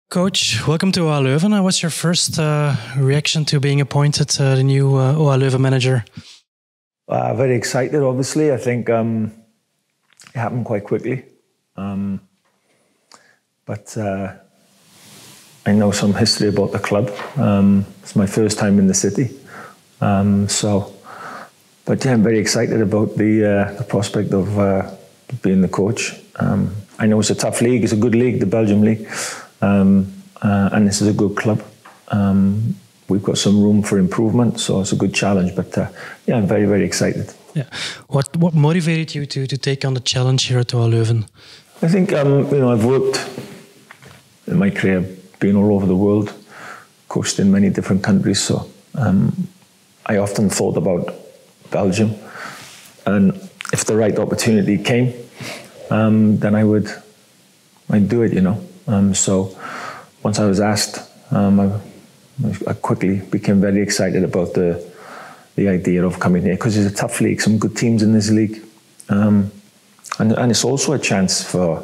Coach, welcome to OH Leuven. What's your first reaction to being appointed the new OH Leuven manager? Very excited, obviously. I think it happened quite quickly. But I know some history about the club. It's my first time in the city. But yeah, I'm very excited about the prospect of being the coach. I know it's a tough league. It's a good league, the Belgium league. And this is a good club. We've got some room for improvement, so it's a good challenge. But yeah, I'm very, very excited. Yeah. What motivated you to take on the challenge here at OH Leuven? I think I've worked in my career, been all over the world, coached in many different countries. So I often thought about Belgium, and if the right opportunity came, then I'd do it. So once I was asked, I quickly became very excited about the idea of coming here, because it's a tough league, some good teams in this league, and it's also a chance for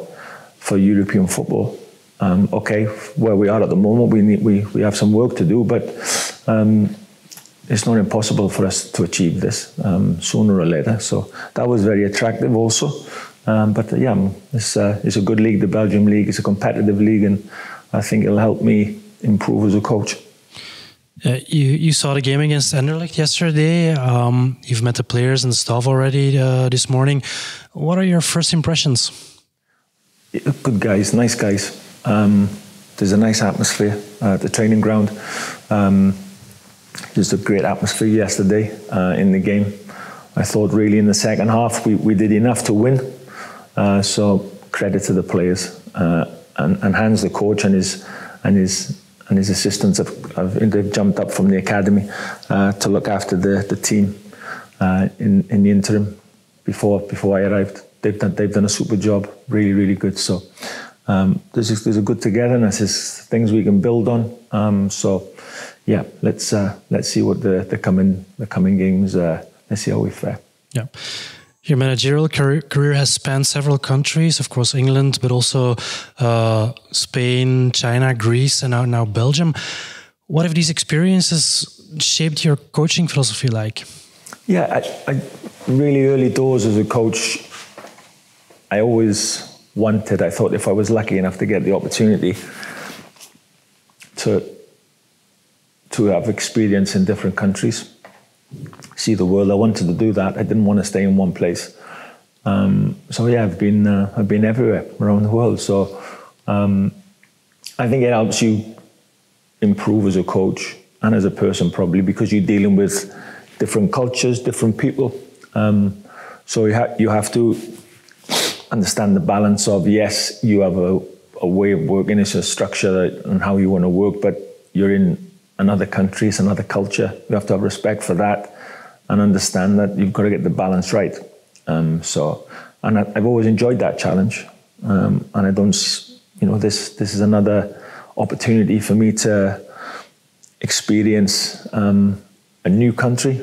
European football. Okay, where we are at the moment, we have some work to do, but it's not impossible for us to achieve this sooner or later. So that was very attractive also. But yeah, it's a good league, the Belgium league. It's a competitive league, and I think it'll help me improve as a coach. You saw the game against Anderlecht yesterday. You've met the players and the staff already this morning. What are your first impressions? Yeah, good guys, nice guys. There's a nice atmosphere at the training ground. There's a great atmosphere yesterday in the game. I thought really in the second half we did enough to win. So credit to the players and Hans, the coach, and his assistants. They've jumped up from the academy to look after the team in the interim before I arrived. They've done a super job, really, really good. So there's a good togetherness. There's things we can build on. So yeah, let's see what the coming games. Let's see how we fare. Yeah. Your managerial career has spanned several countries, of course, England, but also Spain, China, Greece, and now Belgium. What have these experiences shaped your coaching philosophy like? Yeah, I really early doors as a coach, I always wanted, I thought if I was lucky enough to get the opportunity to have experience in different countries, see the world, I wanted to do that. I didn't want to stay in one place. So yeah, I've been everywhere around the world. So I think it helps you improve as a coach and as a person, probably, because you're dealing with different cultures, different people. So you have to understand the balance of, yes, you have a way of working, it's a structure and how you want to work, but you're in another country, it's another culture. You have to have respect for that and understand that you've got to get the balance right. I've always enjoyed that challenge. And I don't, this is another opportunity for me to experience a new country,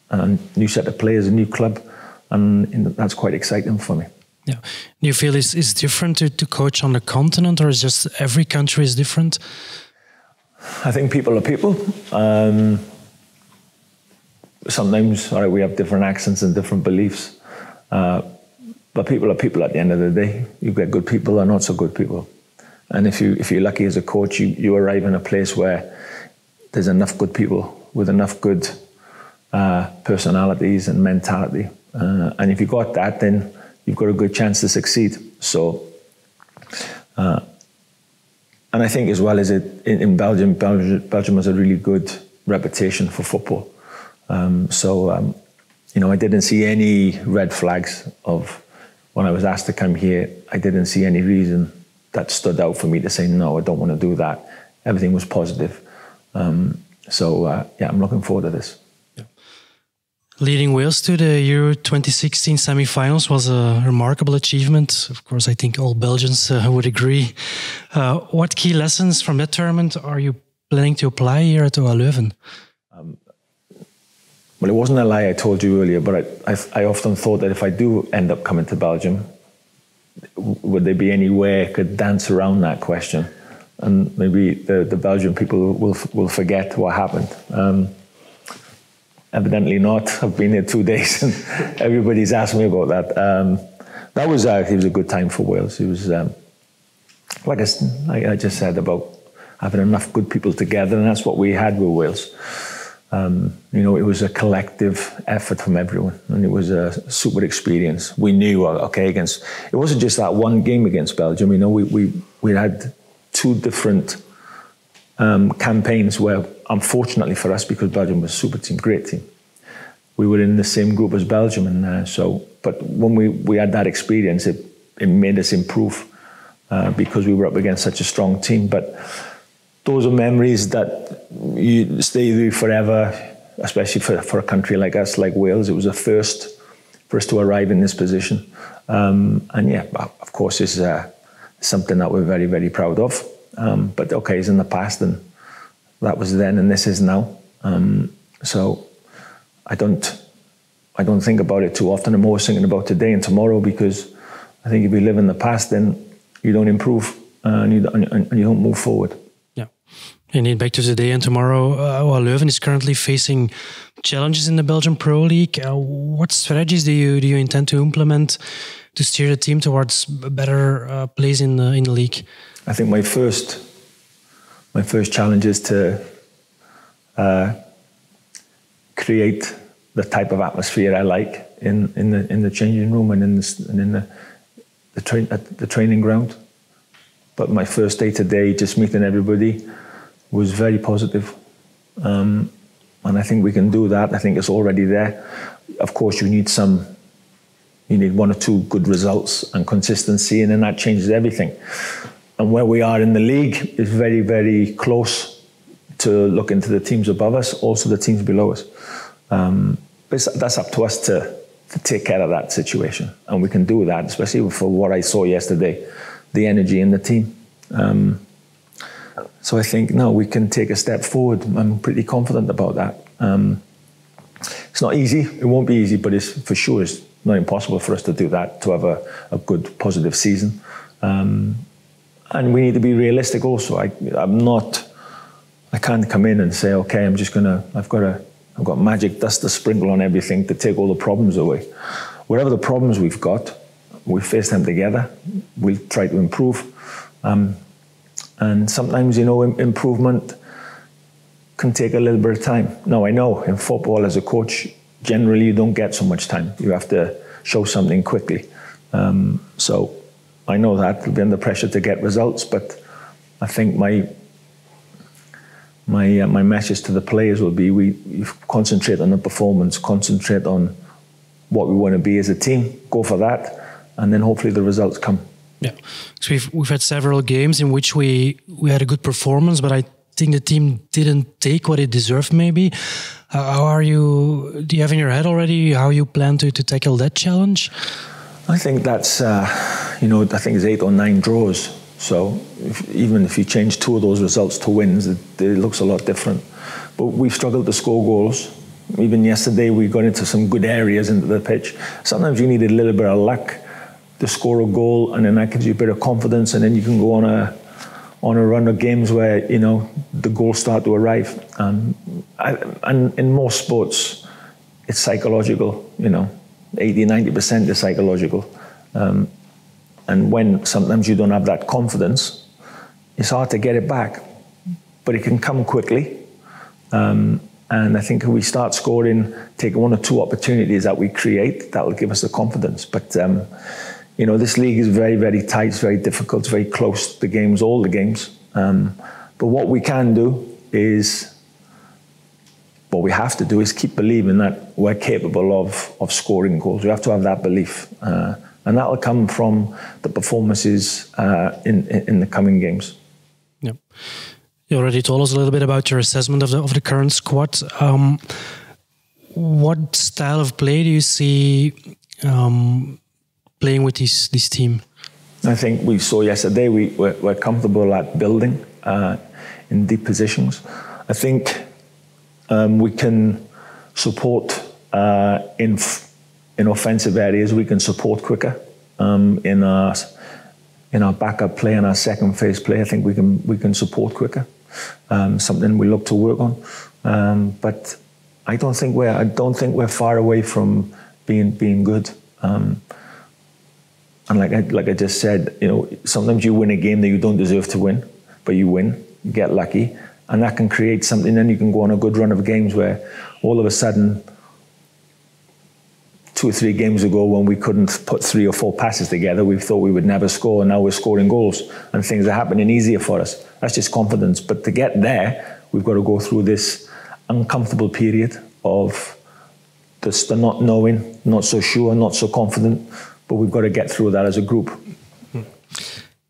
a new set of players, a new club, and that's quite exciting for me. Yeah. Do you feel it's different to coach on the continent, or is just every country is different? I think people are people. Sometimes, all right, we have different accents and different beliefs, but people are people at the end of the day. You get good people or not so good people. And if you're lucky as a coach, you arrive in a place where there's enough good people with enough good personalities and mentality. And if you got that, then you've got a good chance to succeed. So, and I think as well as in Belgium has a really good reputation for football. I didn't see any red flags of when I was asked to come here. I didn't see any reason that stood out for me to say, no, I don't want to do that. Everything was positive. Yeah, I'm looking forward to this. Yeah. Leading Wales to the Euro 2016 semi-finals was a remarkable achievement. Of course, I think all Belgians would agree. What key lessons from that tournament are you planning to apply here at OH Leuven? Well, it wasn't a lie I told you earlier, but I often thought that if I do end up coming to Belgium, would there be any way I could dance around that question? And maybe the Belgian people will forget what happened. Evidently not. I've been here 2 days and everybody's asked me about that. It was a good time for Wales. It was, like I just said, about having enough good people together, and that's what we had with Wales. It was a collective effort from everyone, and it was a super experience. We knew, it wasn't just that one game against Belgium. We had 2 different campaigns where, unfortunately for us, because Belgium was a super team, great team, we were in the same group as Belgium, and but when we had that experience, it made us improve because we were up against such a strong team. But those are memories that you stay with you forever, especially for a country like us, like Wales. It was a first for us to arrive in this position. Of course, it's something that we're very, very proud of. But it's in the past, and that was then, and this is now. So I don't think about it too often. I'm always thinking about today and tomorrow, because I think if you live in the past, then you don't improve and you don't move forward. Yeah. Indeed, back to today and tomorrow. OH Leuven is currently facing challenges in the Belgian Pro League. What strategies do you intend to implement to steer the team towards a better place in the league? I think my first challenge is to create the type of atmosphere I like in the changing room and in the training ground. But my first day today, just meeting everybody, was very positive. And I think we can do that. I think it's already there. Of course, you need 1 or 2 good results and consistency, and then that changes everything. And where we are in the league is very, very close to look into the teams above us, also the teams below us. But that's up to us to take care of that situation. And we can do that, especially for what I saw yesterday, the energy in the team. So I think, we can take a step forward. I'm pretty confident about that. It's not easy. It won't be easy, but it's for sure it's not impossible for us to do that, to have a good, positive season. And we need to be realistic also. I can't come in and say, I've got magic dust to sprinkle on everything to take all the problems away. Whatever the problems we've got, we face them together. We'll try to improve. And sometimes, improvement can take a little bit of time. Now, I know in football as a coach, generally you don't get so much time. You have to show something quickly. So I know that we'll be under pressure to get results, but I think my message to the players will be: we concentrate on the performance, concentrate on what we want to be as a team, go for that, and then hopefully the results come. Yeah, so we've had several games in which we had a good performance, but I think the team didn't take what it deserved. Maybe do you have in your head already how you plan to tackle that challenge? I think that's I think it's 8 or 9 draws. So even if you change 2 of those results to wins, it looks a lot different. But we've struggled to score goals. Even yesterday, we got into some good areas into the pitch. Sometimes you need a little bit of luck to score a goal, and then that gives you a bit of confidence, and then you can go on a run of games where the goals start to arrive. And in most sports, it's psychological. 80-90% is psychological. And when sometimes you don't have that confidence, it's hard to get it back. But it can come quickly. And I think if we start scoring, take 1 or 2 opportunities that we create, that will give us the confidence. But, this league is very, very tight. It's very difficult. It's very close, the games, all the games. But what we can do is, what we have to do is keep believing that we're capable of scoring goals. We have to have that belief. And that will come from the performances in the coming games. Yeah. You already told us a little bit about your assessment of the current squad. What style of play do you see playing with this team? I think we saw yesterday we're comfortable at building in deep positions. I think we can support in offensive areas. We can support quicker in our in our backup play and our second phase play, I think we can support quicker. Something we look to work on. But I don't think we're far away from being good. And like I just said, sometimes you win a game that you don't deserve to win, but you win, you get lucky, and that can create something. Then you can go on a good run of games where all of a sudden, 2 or 3 games ago, when we couldn't put 3 or 4 passes together, we thought we would never score, and now we're scoring goals, and things are happening easier for us. That's just confidence. But to get there, we've got to go through this uncomfortable period of the not knowing, not so sure, not so confident, but we've got to get through that as a group.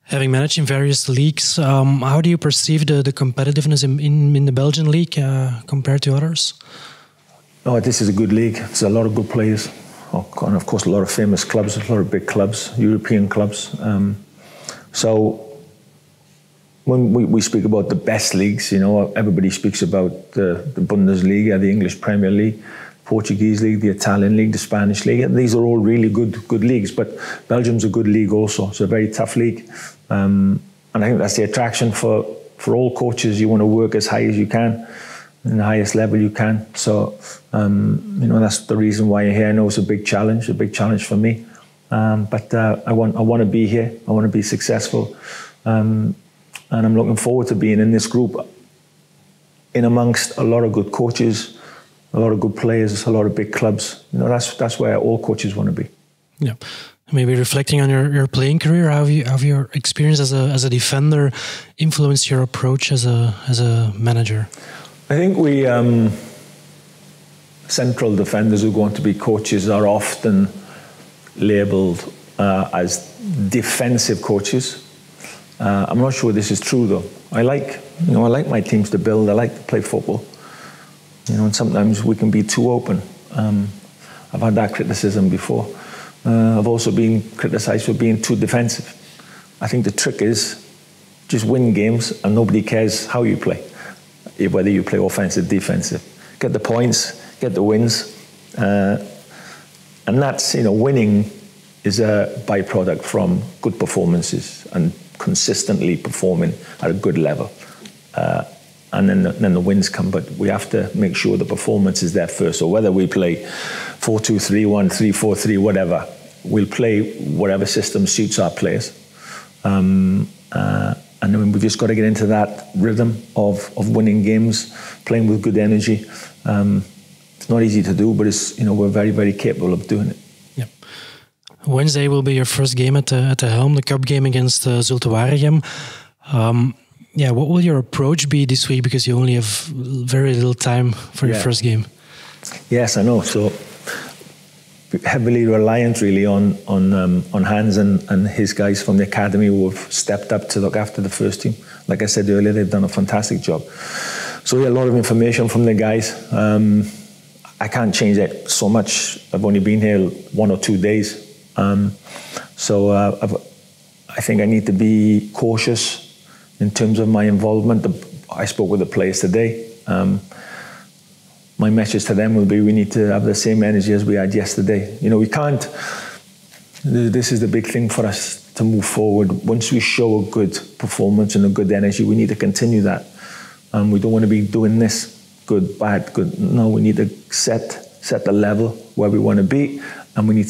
Having managed in various leagues, how do you perceive the competitiveness in the Belgian league compared to others? Oh, this is a good league. There's a lot of good players. And of course, a lot of famous clubs, a lot of big clubs, European clubs. So when we speak about the best leagues, everybody speaks about the Bundesliga, the English Premier League, Portuguese league, the Italian league, the Spanish league. And these are all really good leagues, but Belgium's a good league also. It's a very tough league. And I think that's the attraction for all coaches. You want to work as high as you can, in the highest level you can. So, that's the reason why you're here. I know it's a big challenge for me. But I want to be here. I want to be successful. And I'm looking forward to being in this group, in amongst a lot of good coaches, a lot of good players, a lot of big clubs. That's where all coaches want to be. Yeah. Maybe reflecting on your playing career, how have your experience as a defender influenced your approach as a manager? I think we central defenders who go on to be coaches are often labelled as defensive coaches. I'm not sure this is true though. I like my teams to build. I like to play football. And sometimes we can be too open. I've had that criticism before. I've also been criticised for being too defensive. I think the trick is just win games and nobody cares how you play, whether you play offensive, defensive. Get the points, get the wins. And that's, winning is a byproduct from good performances and consistently performing at a good level. And then the wins come, but we have to make sure the performance is there first. So whether we play 4-2-3-1, 3-4-3, whatever, we'll play whatever system suits our players. And then we've just got to get into that rhythm of winning games, playing with good energy. It's not easy to do, but it's we're very, very capable of doing it. Yep. Wednesday will be your first game at the helm, the cup game against Zulte Waregem. What will your approach be this week? Because you only have very little time for your first game. Yes, I know. So heavily reliant really on Hans and his guys from the academy who have stepped up to look after the first team. Like I said earlier, they've done a fantastic job. So a lot of information from the guys. I can't change it so much. I've only been here 1 or 2 days. So I think I need to be cautious in terms of my involvement. I spoke with the players today. My message to them will be we need to have the same energy as we had yesterday. We can't, this is the big thing for us to move forward. Once we show a good performance and a good energy, we need to continue that. We don't want to be doing this, good, bad, good. No, we need to set the level where we want to be, and we need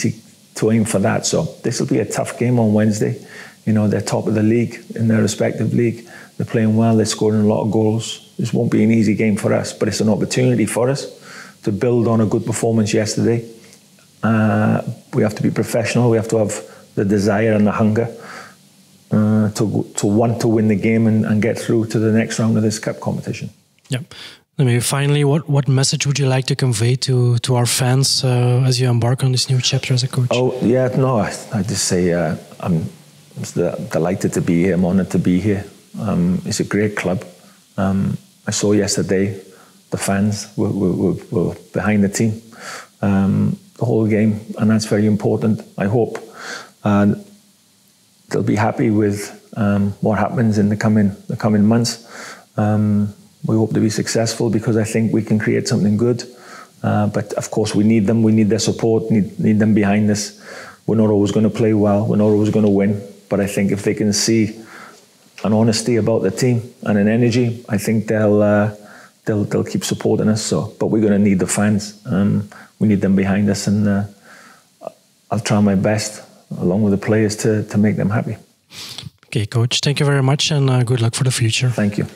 to aim for that. So this will be a tough game on Wednesday. They're top of the league in their respective league. They're playing well. They're scoring a lot of goals. This won't be an easy game for us, but it's an opportunity for us to build on a good performance yesterday. We have to be professional. We have to have the desire and the hunger to want to win the game and get through to the next round of this cup competition. Yeah. And maybe finally, what message would you like to convey to our fans as you embark on this new chapter as a coach? I just say I'm delighted to be here. I'm honoured to be here. It's a great club. I saw yesterday the fans were behind the team the whole game, and that's very important. I hope they'll be happy with what happens in the coming months. We hope to be successful because I think we can create something good. But of course, we need them. We need their support. Need them behind us. We're not always going to play well. We're not always going to win. But I think if they can see an honesty about the team and an energy, I think they'll keep supporting us. So, but we're going to need the fans. We need them behind us, and I'll try my best, along with the players, to make them happy. Okay, coach. Thank you very much, and good luck for the future. Thank you.